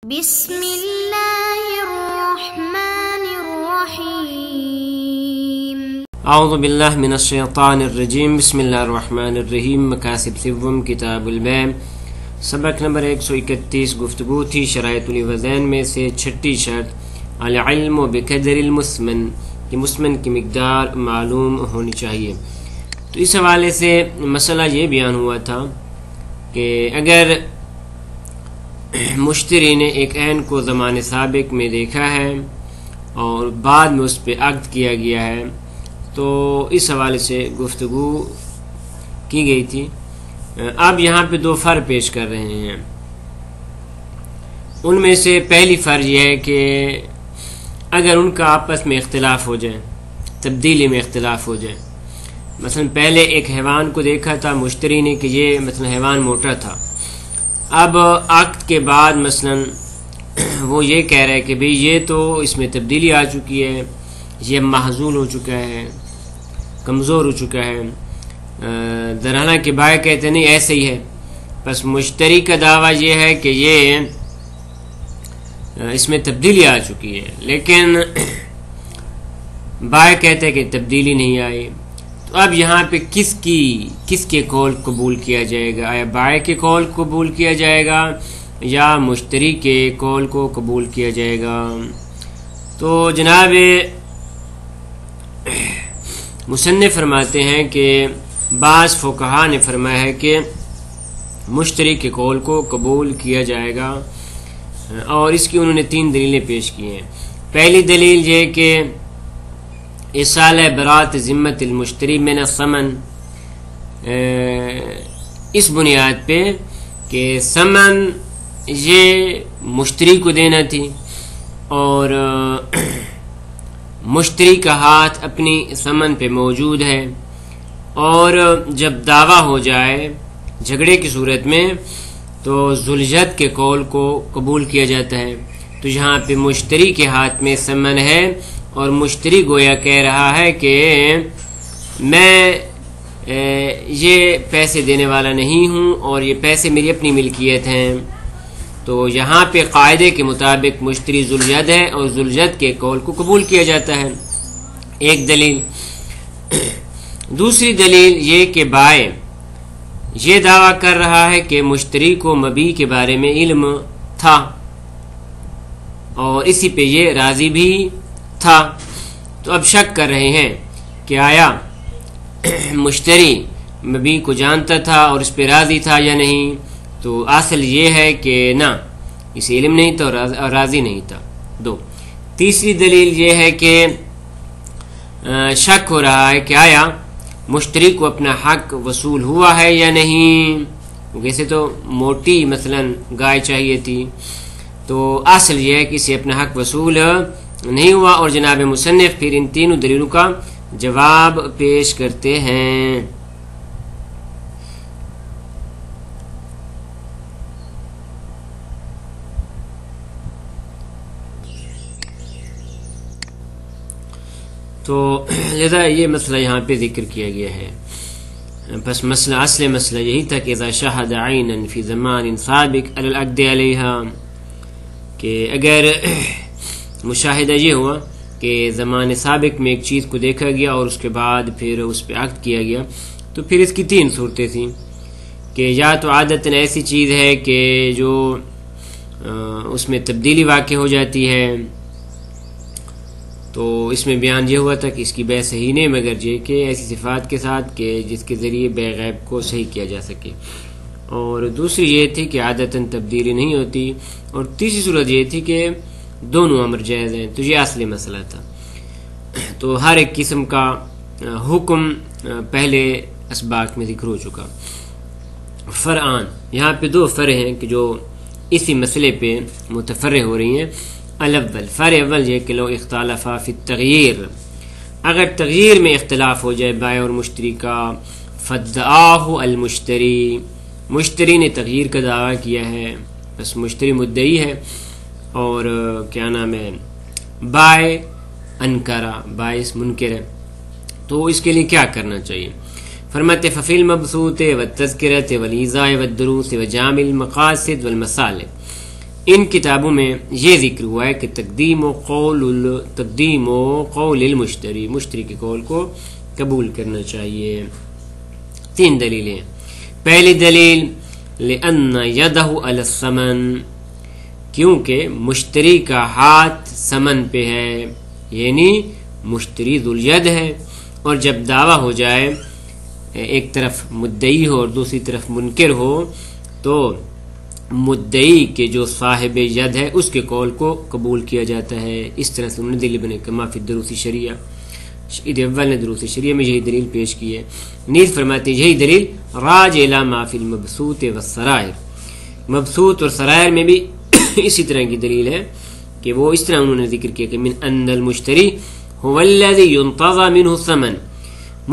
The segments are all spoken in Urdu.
بسم اللہ الرحمن الرحیم اعوذ باللہ من الشیطان الرجیم بسم اللہ الرحمن الرحیم مقاصد سوم کتاب البیع سبق نمبر 131 گفتگو تھی شرائط الوزین میں سے چھٹی شرط العلم بقدر المثمن کہ مثمن کی مقدار معلوم ہونی چاہیے۔ تو اس حوالے سے مسئلہ یہ بیان ہوا تھا کہ اگر مشتری نے ایک عین کو زمان سابق میں دیکھا ہے اور بعد میں اس پہ عقد کیا گیا ہے تو اس حوالے سے گفتگو کی گئی تھی۔ اب یہاں پہ دو فرق پیش کر رہے ہیں۔ ان میں سے پہلی فرق یہ ہے کہ اگر ان کا آپس میں اختلاف ہو جائے، تبدیلی میں اختلاف ہو جائے، مثلا پہلے ایک حیوان کو دیکھا تھا مشتری نے کہ یہ مثلا حیوان موٹا تھا، اب عقد کے بعد مثلا وہ یہ کہہ رہا ہے کہ بھئی یہ تو اس میں تبدیلی آ چکی ہے، یہ محزول ہو چکا ہے، کمزور ہو چکا ہے، درانہ کے بائع کہتے نہیں ایسے ہی ہے، بس مشتری کا دعویٰ یہ ہے کہ یہ اس میں تبدیلی آ چکی ہے، لیکن بائع کہتے ہیں کہ تبدیلی نہیں آئی۔ تو اب یہاں پہ کس کے قول قبول کیا جائے گا؟ آیا بائع کے قول قبول کیا جائے گا یا مشتری کے قول کو قبول کیا جائے گا؟ تو جناب مصنف فرماتے ہیں کہ بعض فقہا نے فرمایا ہے کہ مشتری کے قول کو قبول کیا جائے گا، اور اس کی انہوں نے 3 دلیلیں پیش کی ہیں۔ پہلی دلیل یہ کہ اصالہ برات ذمت المشتری من الثمن، اس بنیاد پہ کہ ثمن یہ مشتری کو دینا تھی اور مشتری کا ہاتھ اپنی ثمن پہ موجود ہے، اور جب دعویٰ ہو جائے جھگڑے کی صورت میں تو ذوالجد کے قول کو قبول کیا جاتا ہے۔ تو یہاں پہ مشتری کے ہاتھ میں ثمن ہے اور مشتری گویا کہہ رہا ہے کہ میں یہ پیسے دینے والا نہیں ہوں اور یہ پیسے میری اپنی ملکیت ہیں۔ تو یہاں پہ قاعدے کے مطابق مشتری ذوالجد ہے اور ذوالجد کے قول کو قبول کیا جاتا ہے، ایک دلیل۔ دوسری دلیل یہ کہ بائع یہ دعویٰ کر رہا ہے کہ مشتری کو مبیع کے بارے میں علم تھا اور اسی پہ یہ راضی بھی تھا، تو اب شک کر رہے ہیں کہ آیا مشتری مبیع کو جانتا تھا اور اس پہ راضی تھا یا نہیں؟ تو اصل یہ ہے کہ نہ، اسے علم نہیں تھا اور راضی نہیں تھا۔ 2 تیسری دلیل یہ ہے کہ شک ہو رہا ہے کہ آیا مشتری کو اپنا حق وصول ہوا ہے یا نہیں، ویسے تو موٹی مثلا گائے چاہیے تھی، تو اصل یہ ہے کہ اسے اپنا حق وصول نہیں ہوا، اور جناب مصنف پھر ان 3 دلیلوں کا جواب پیش کرتے ہیں۔ تو لذا یہ مسئلہ یہاں پہ ذکر کیا گیا ہے۔ بس اصل مسئلہ یہی تھا کہ اذا شاہد عینا فی زمان سابق علی العقد علیہا، کہ اگر مشاہدہ یہ ہوا کہ زمان سابق میں ایک چیز کو دیکھا گیا اور اس کے بعد پھر اس پہ عقد کیا گیا، تو پھر اس کی 3 صورتیں تھیں کہ یا تو عادتاً ایسی چیز ہے کہ جو اس میں تبدیلی واقع ہو جاتی ہے، تو اس میں بیان یہ ہوا تھا کہ اس کی بیع صحیح نہیں مگر یہ کہ ایسی صفات کے ساتھ کہ جس کے ذریعے بیع غیب کو صحیح کیا جا سکے، اور دوسری یہ تھی کہ عادتاً تبدیلی نہیں ہوتی، اور تیسری صورت یہ تھی کہ دونوں امر جائز ہیں۔ تو یہ اصلی مسئلہ تھا۔ تو ہر ایک قسم کا حکم پہلے اسباق میں ذکر ہو چکا۔ فرعان یہاں پہ 2 فرع ہیں کہ جو اسی مسئلے پہ متفرع ہو رہی ہیں۔ الاول فرع اول یہ کہ لو اختلف فی التغییر، اگر تغییر میں اختلاف ہو جائے بائع اور مشتری کا، فادعاہ المشتری، مشتری نے تغییر کا دعویٰ کیا ہے، بس مشتری مدعی ہے، اور کیا نام ہے بائع انکرا، باعث منکر ہے، تو اس کے لیے کیا کرنا چاہیے؟ فرماتے ففی المبسوط والتذکرۃ والایذاء والدروس وجامع المقاصد والمصالح، ان کتابوں میں یہ ذکر ہوا ہے کہ تقدیم و قول المشتری، مشتری کے قول کو قبول کرنا چاہیے۔ 3 دلیلیں۔ پہلی دلیل لأن یدہ علی الثمن، کیونکہ مشتری کا ہاتھ ثمن پہ ہے، یعنی مشتری ذو الید ہے، اور جب دعویٰ ہو جائے، ایک طرف مدعی ہو اور دوسری طرف منکر ہو، تو مدعی کے جو صاحب ید ہے اس کے قول کو قبول کیا جاتا ہے۔ اس طرح سے انہوں نے دلیل بنے کما فی الدروس الشریعہ، شہید اول نے دروس شریعہ میں یہی دلیل پیش کی ہے۔ نیز فرماتے ہیں یہی دلیل راجع الی ما فی المبسوط والسرائر، مبسوط اور سرائر میں بھی اسی طرح کی دلیل ہے کہ وہ اس طرح انہوں نے ذکر کیا کہ من ان المشتری هو الذي ينتظر منه الثمن،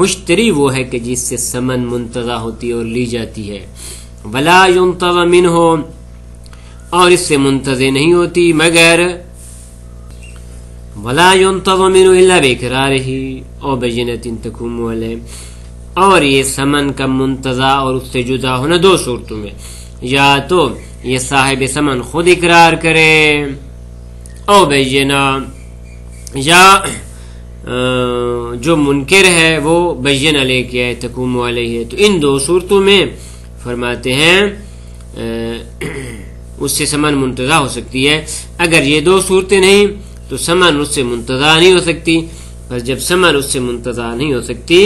مشتری وہ ہے کہ جس سے ثمن منتظر ہوتی ہے اور لی جاتی ہے، ولا ينتظر منه، اور اس سے منتظر نہیں ہوتی مگر ولا ينتظر منه الا باقراره او بینۃ تقوم علیہ، اور یہ ثمن کا منتظر اور اس سے جدا ہونا 2 صورتوں میں، یا تو یہ صاحب ثمن خود اقرار کرے او بینہ، یا جو منکر ہے وہ بینہ لے کے آئے تقوم علیہ۔ تو ان 2 صورتوں میں فرماتے ہیں اس سے ثمن منتظر ہو سکتی ہے۔ اگر یہ 2 صورتیں نہیں تو ثمن اس سے منتظر نہیں ہو سکتی، پر جب ثمن اس سے منتظر نہیں ہو سکتی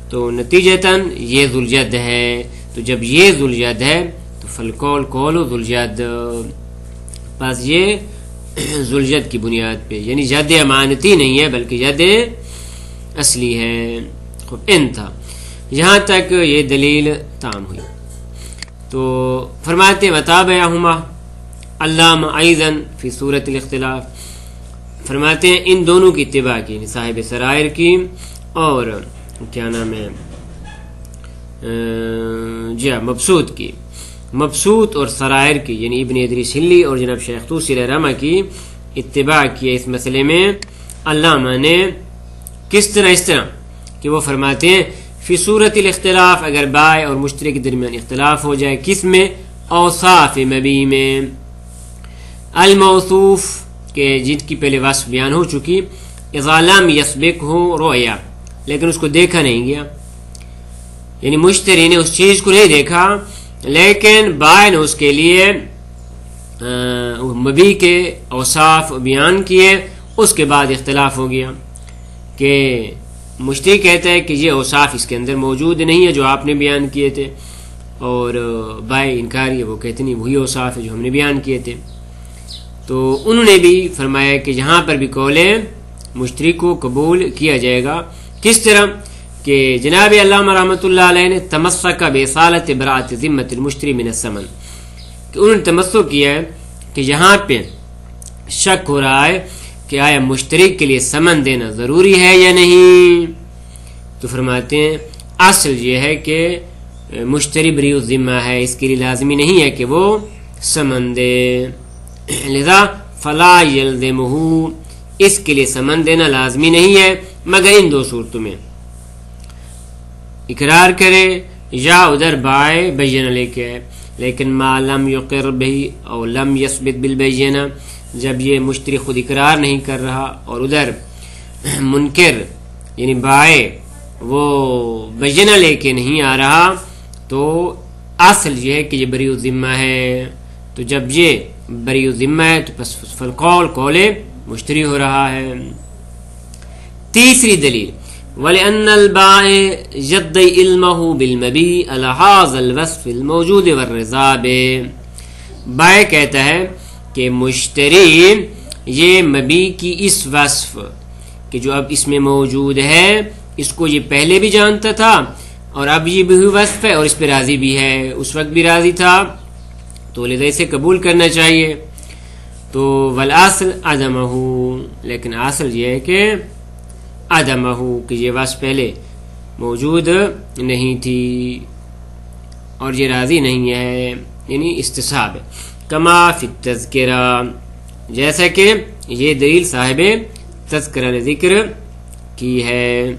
تو نتیجتاً یہ ذو الید ہے، تو جب یہ ذو الید ہے تو فالقول قول ذو الید، بس یہ ذو الید کی بنیاد پہ، یعنی ید امانتی نہیں ہے بلکہ ید اصلی ہے۔ خب انتہا، یہاں تک یہ دلیل تام ہوئی۔ تو فرماتے وتابعہما علامہ ایضاً فی صورت الاختلاف، فرماتے ہیں ان دونوں کی اتباع کی، صاحب سرائر کی اور کیا نام ہے مبسوط کی، مبسوط اور سرائر کی، یعنی ابن ادریس ہلی اور جناب شیخ طوسی رحمہ کی اتباع کی اس مسئلے میں علامہ نے۔ کس طرح؟ اس طرح کہ وہ فرماتے ہیں فی صورت الاختلاف، اگر بائع اور مشتری کے درمیان اختلاف ہو جائے، کس میں؟ اوصاف مبیع میں، الموصوف کہ جن کی پہلے وصف بیان ہو چکی، اذا لم یسبق ہو رؤیا، لیکن اس کو دیکھا نہیں گیا، یعنی مشتری نے اس چیز کو نہیں دیکھا لیکن بائع نے اس کے لیے مبیع کے اوصاف بیان کیے، اس کے بعد اختلاف ہو گیا کہ مشتری کہتا ہے کہ یہ اوصاف اس کے اندر موجود نہیں ہے جو آپ نے بیان کیے تھے، اور بائع انکاری ہے، وہ کہتے نہیں وہی اوصاف ہے جو ہم نے بیان کیے تھے۔ تو انہوں نے بھی فرمایا کہ یہاں پر بھی قول مشتری کو قبول کیا جائے گا۔ کس طرح؟ کہ جناب علامہ رحمۃ اللہ علیہ نے تمسک باصالۃ براءۃ ذمۃ المشتری من الثمن، کہ انہوں نے تمسک کیا ہے کہ یہاں پہ شک ہو رہا ہے کہ آیا مشتری کے لیے ثمن دینا ضروری ہے یا نہیں، تو فرماتے ہیں اصل یہ ہے کہ مشتری بری الذمہ ہے، اس کے لیے لازمی نہیں ہے کہ وہ ثمن دے، لذا فلا یلزمہ، اس کے لیے ثمن دینا لازمی نہیں ہے مگر ان 2 صورتوں میں، اقرار کرے یا ادھر بائع بینہ لے کے آئے، لیکن ما لم یقر بہ او لم یثبت بالبینہ، جب یہ مشتری خود اقرار نہیں کر رہا اور ادھر منکر یعنی بائع وہ بینہ لے کے نہیں آ رہا، تو اصل یہ ہے کہ یہ بری الذمہ ہے، تو جب یہ بری الذمہ ہے تو پس فالقول قول مشتری ہو رہا ہے۔ تیسری دلیل وَلِأَنَّ الْبَائِعَ يَدَّعِي عِلْمَهُ بِالْمَبِيعِ عَلَى هَذَا الْوَصْفِ الْمَوْجُودِ وَالرِّضَا بِهِ، بائع کہتا ہے کہ مشتری یہ مبیع کی اس وصف کہ جو اب اس میں موجود ہے اس کو یہ پہلے بھی جانتا تھا اور اب یہ بھی وصف ہے اور اس پہ راضی بھی ہے، اس وقت بھی راضی تھا، تو لذا اسے قبول کرنا چاہیے۔ تو والاصل عدمہ، لیکن اصل یہ ہے کہ عدمہ، کہ یہ وصف پہلے موجود نہیں تھی اور یہ راضی نہیں ہے، یعنی استصحاب ہے، کما فی التذکرہ، جیسا کہ یہ دلیل صاحب تذکرہ نے ذکر کی ہے۔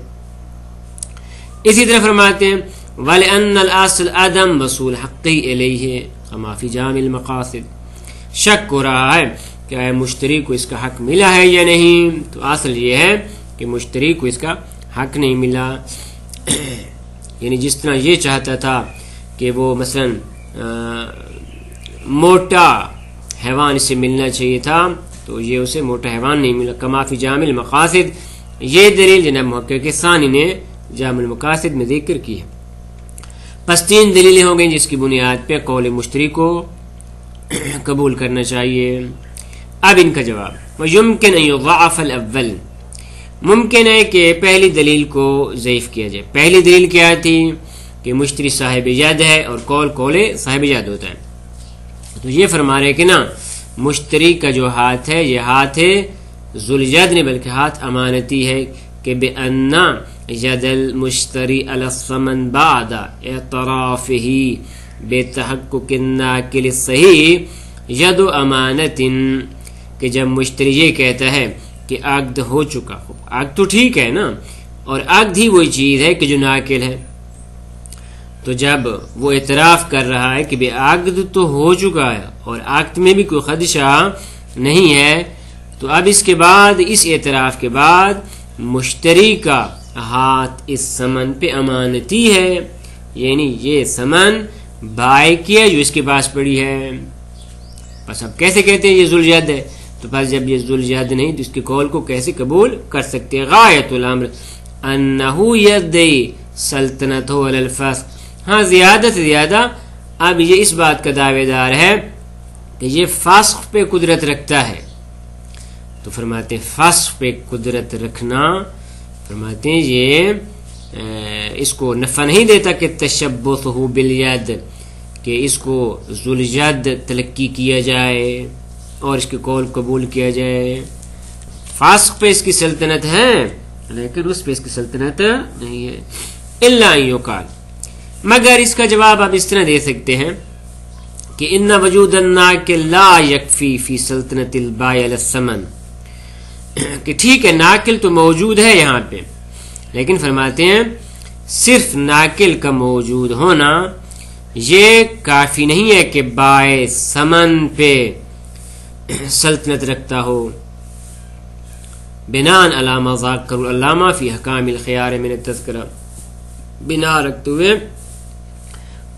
اسی طرح فرماتے ہیں وَلِأَنَّ الْأَصْلَ عَدَمُ وصول حقی الیہ کما فی جامع المقاصد، شک ہو رہا ہے کہ مشتری کو اس کا حق ملا ہے یا نہیں، تو اصل یہ ہے کہ مشتری کو اس کا حق نہیں ملا. یعنی جس طرح یہ چاہتا تھا کہ وہ مثلا موٹا حیوان اسے ملنا چاہیے تھا، تو یہ اسے موٹا حیوان نہیں ملا. کما فی جامع المقاصد، یہ دلیل جناب محقق ثانی نے جامع المقاصد میں ذکر کی ہے. پس 3 دلیلیں ہو گئیں جس کی بنیاد پہ قول مشتری کو قبول کرنا چاہیے. اب ان کا جواب، وَيُمْكِنْ أَن يُضَعَفَ الْأَوَّلِ، ممکن ہے کہ پہلی دلیل کو ضعیف کیا جائے. پہلی دلیل کیا تھی کہ مشتری صاحب ید ہے اور قول صاحب ید ہوتا ہے. تو یہ فرما رہے کہ نا مشتری کا جو ہاتھ ہے یہ ہاتھ ہے ذوالید نے، بلکہ ہاتھ امانتی ہے کہ بِأَنَّ يَدَ الْمُشْتَرِي عَلَى الثَّمَنِ بَعْدَ اعْتِرَافِهِ بِتَحَقُّقِ النَّاقِلِ الصَّحِيحِ يَدُ أَمَانَةٍ، کہ جب مشتری یہ کہتا ہے کہ عقد ہو چکا ہو، عقد تو ٹھیک ہے نا، اور عقد ہی وہی چیز ہے کہ جو ناقل ہے، تو جب وہ اعتراف کر رہا ہے کہ بے عقد تو ہو چکا ہے اور عقد میں بھی کوئی خدشہ نہیں ہے، تو اب اس کے بعد، اس اعتراف کے بعد مشتری کا ہاتھ اس سمن پہ امانتی ہے، یعنی یہ سمن بائع کی ہے جو اس کے پاس پڑی ہے. بس اب کیسے کہتے ہیں یہ ذوالید ہے؟ تو پس جب یہ ذوالید نہیں تو اس کے قول کو کیسے قبول کر سکتے؟ غایت الامر انہو یدعی سلطنتہ علی الفسق، ہاں زیادہ سے زیادہ اب یہ اس بات کا دعوے دار ہے کہ یہ فسق پہ قدرت رکھتا ہے. تو فرماتے ہیں فسق پہ قدرت رکھنا، فرماتے ہیں یہ اس کو نفع نہیں دیتا کہ تشبثہ بالید، کہ اس کو ذوالید تلقی کیا جائے اور اس کے قول قبول کیا جائے. فاسق پہ اس کی سلطنت ہے لیکن اس پہ اس کی سلطنت نہیں ہے. الا ان یقال، مگر اس کا جواب آپ اس طرح دے سکتے ہیں کہ ان وجود الناقل لا یکفی فی سلطنت البائع علی الثمن، کہ ٹھیک ہے ناقل تو موجود ہے یہاں پہ، لیکن فرماتے ہیں صرف ناقل کا موجود ہونا یہ کافی نہیں ہے کہ بائع ثمن پہ سلطنت رکھتا ہو. بناء علامہ ذکر العلامہ فی حکام الخیار من التذکرہ، بنا رکھتے ہوئے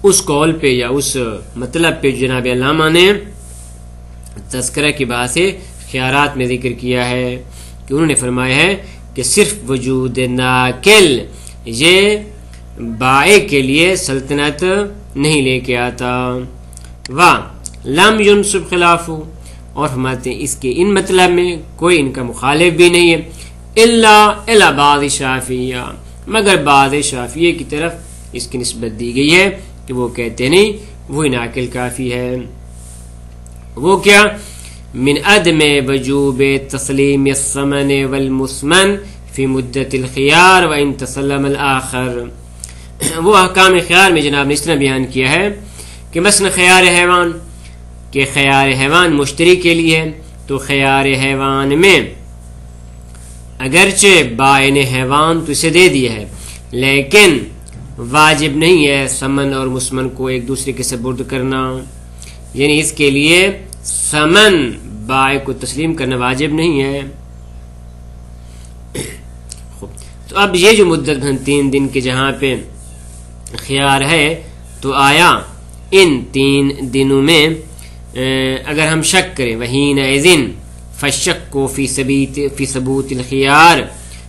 اس قول پہ یا اس مطلب پہ جناب علامہ نے تذکرہ کی بات سے خیارات میں ذکر کیا ہے کہ انہوں نے فرمایا ہے کہ صرف وجود ناقل یہ بائع کے لیے سلطنت نہیں لے کے آتا. لم ينسب خلافہ، اور فرماتے ہیں اس کے ان مطلب میں کوئی ان کا مخالف بھی نہیں ہے، الا الی بعض شافعیہ، مگر بعض شافعیہ کی طرف اس کی نسبت دی گئی ہے کہ وہ کہتے نہیں وہی ناقل کافی ہے. وہ کیا؟ من عدم وجوب تسلیم الثمن والمثمن فی مدت الخیار وان تسلم الاخر. وہ احکام خیار میں جناب نے اس طرح بیان کیا ہے کہ مثلا خیار حیوان، کہ خیار حیوان مشتری کے لیے ہے، تو خیار حیوان میں اگرچہ بائع نے حیوان تو اسے دے دیا ہے لیکن واجب نہیں ہے ثمن اور مسمن کو ایک دوسرے کے سپرد کرنا، یعنی اس کے لیے ثمن بائع کو تسلیم کرنا واجب نہیں ہے. تو اب یہ جو مدت 3 دن کے جہاں پہ خیار ہے، تو آیا ان 3 دنوں میں اگر ہم شک کریں وحینئذ فالشک فی ثبوت الخیار،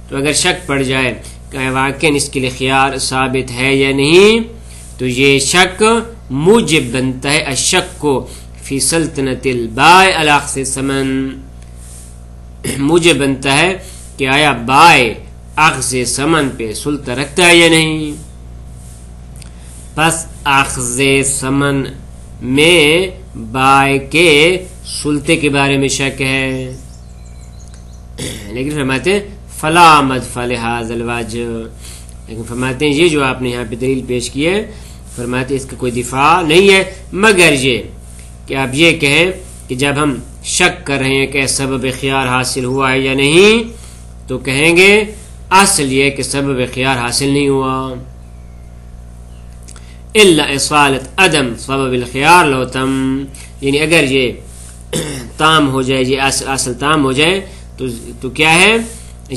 تو اگر شک پڑ جائے کہ واقعاً اس کے لیے خیار ثابت ہے یا نہیں، تو یہ شک موجب بنتا ہے الشک کو فی سلطنت البائع علی اخذ الثمن، موجب بنتا ہے کہ آیا بائع اخذ ثمن پہ سلطہ رکھتا ہے یا نہیں. پس اخذ ثمن میں بائع کے سلطے کے بارے میں شک ہے، لیکن فرماتے ہیں فلا مدفع لہذا الوجہ، لیکن فرماتے ہیں یہ جو آپ نے یہاں پہ دلیل پیش کی ہے، فرماتے ہیں اس کا کوئی دفاع نہیں ہے مگر یہ کہ آپ یہ کہیں کہ جب ہم شک کر رہے ہیں کہ سبب خیار حاصل ہوا ہے یا نہیں، تو کہیں گے اصل یہ کہ سبب خیار حاصل نہیں ہوا. الا اصالت عدم سبب الخیار لو تم، یعنی اگر یہ تام ہو جائے، یہ اصل تام ہو جائے تو کیا ہے،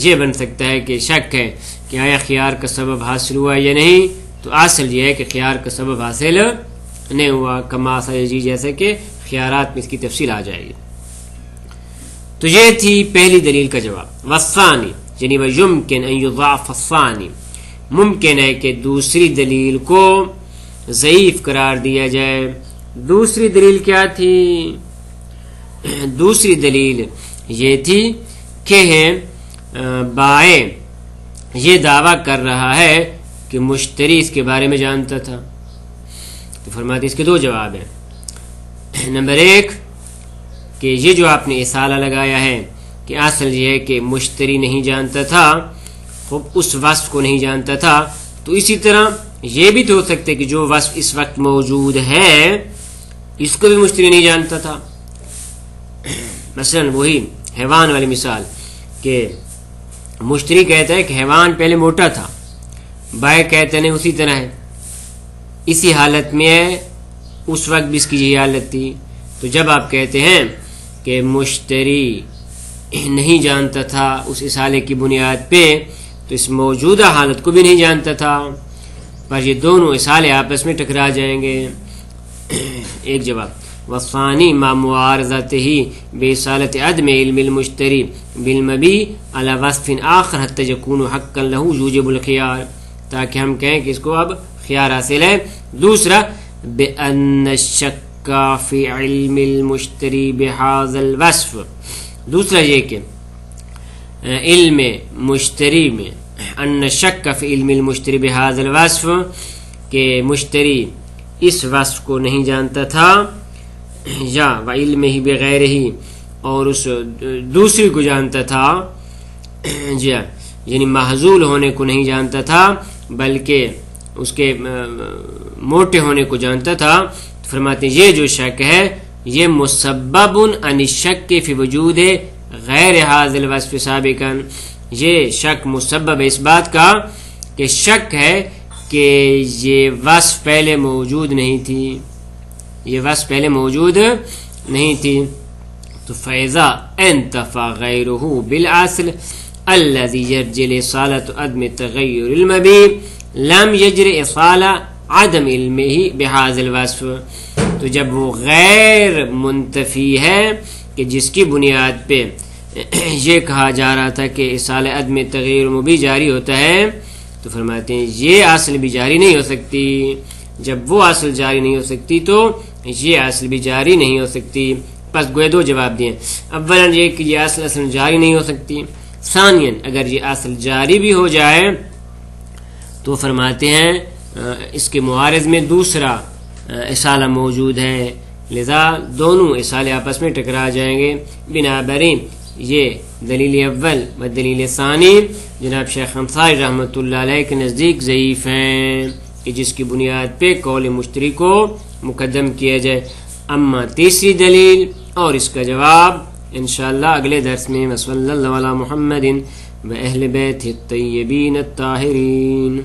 یہ بن سکتا ہے کہ شک ہے کہ آیا خیار کا سبب حاصل ہوا یا نہیں، تو اصل یہ ہے کہ خیار کا سبب حاصل نہیں ہوا، کما سیجی، جیسے کہ خیارات میں اس کی تفصیل آ جائے گی۔ تو یہ تھی پہلی دلیل کا جواب۔ والثانی یعنی ویمکن ان یضاعف الثانی، ممکن ہے کہ دوسری دلیل کو ضعیف قرار دیا جائے۔ دوسری دلیل کیا تھی؟ دوسری دلیل یہ تھی کہ بائع یہ دعویٰ کر رہا ہے کہ مشتری اس کے بارے میں جانتا تھا، تو فرماتے اس کے دو جواب ہیں۔ نمبر ایک کہ یہ جو آپ نے اصالہ لگایا ہے کہ اصل یہ ہے کہ مشتری نہیں جانتا تھا، خوب اس وصف کو نہیں جانتا تھا، تو اسی طرح یہ بھی تو ہو سکتا ہے کہ جو وصف اس وقت موجود ہے اس کو بھی مشتری نہیں جانتا تھا۔ مثلا وہی حیوان والی مثال کہ مشتری کہتا ہے کہ حیوان پہلے موٹا تھا، بائع کہتے ہیں اسی طرح ہے، اسی حالت میں ہے، اس وقت بھی اس کی یہی حالت تھی۔ تو جب آپ کہتے ہیں کہ مشتری نہیں جانتا تھا اس اصالے کی بنیاد پہ، تو اس موجودہ حالت کو بھی نہیں جانتا تھا، پر یہ دونوں اصالے آپس میں ٹکرا جائیں گے۔ ایک جواب وثانی ما معارضته بإصالة عدم علم المشتری بالمبی على وصف آخر حتى يكون حقا له يوجب الخيار، تاکہ ہم کہیں کہ اس کو اب خیار حاصل ہے۔ دوسرا بأن الشک فی علم المشتری بهذا الوصف، دوسرا یہ کہ علم مشتری میں، ان شک فی علم المشتری بهذا الوصف، کہ مشتری اس وصف کو نہیں جانتا تھا، یا وعلمہ بغیرہ، اور اس دوسری کو جانتا تھا، یعنی محظول ہونے کو نہیں جانتا تھا بلکہ اس کے موٹے ہونے کو جانتا تھا، تو فرماتے ہیں یہ جو شک ہے یہ مسبب عن الشک فی وجود غیر هذا الوصف سابقا، یہ شک مسبب ہے اس بات کا کہ شک ہے کہ یہ وصف پہلے موجود نہیں تھی، یہ وصف پہلے موجود نہیں تھی۔ تو فیضا انتفى غیرہ بالاصل الذي يرجع لإصالة عدم تغیر المبی لم يجر اصالہ عدم علمه بهذا الوصف، تو جب وہ غیر منتفی ہے کہ جس کی بنیاد پہ یہ کہا جا رہا تھا کہ اصالہ عدم تغیر مبی جاری ہوتا ہے، تو فرماتے ہیں یہ اصل بھی جاری نہیں ہو سکتی۔ جب وہ اصل جاری نہیں ہو سکتی تو یہ اصل بھی جاری نہیں ہو سکتی۔ پس گوئے دو جواب دیں، اولا یہ کہ یہ اصل جاری نہیں ہو سکتی، ثانیاً اگر یہ اصل جاری بھی ہو جائے تو فرماتے ہیں اس کے معارض میں دوسرا اصالہ موجود ہے، لذا دونوں اصالے آپس میں ٹکرا جائیں گے۔ بنابراین یہ دلیل اول و دلیل ثانی جناب شیخ انصاری رحمۃ اللہ علیہ کے نزدیک ضعیف ہیں، کہ جس کی بنیاد پہ قول مشتری کو مقدم کیا جائے۔ اما تیسری دلیل اور اس کا جواب انشاءاللہ اگلے درس میں۔ وصلی اللہ علی محمد و اہل بیتہ الطیبین الطاہرین۔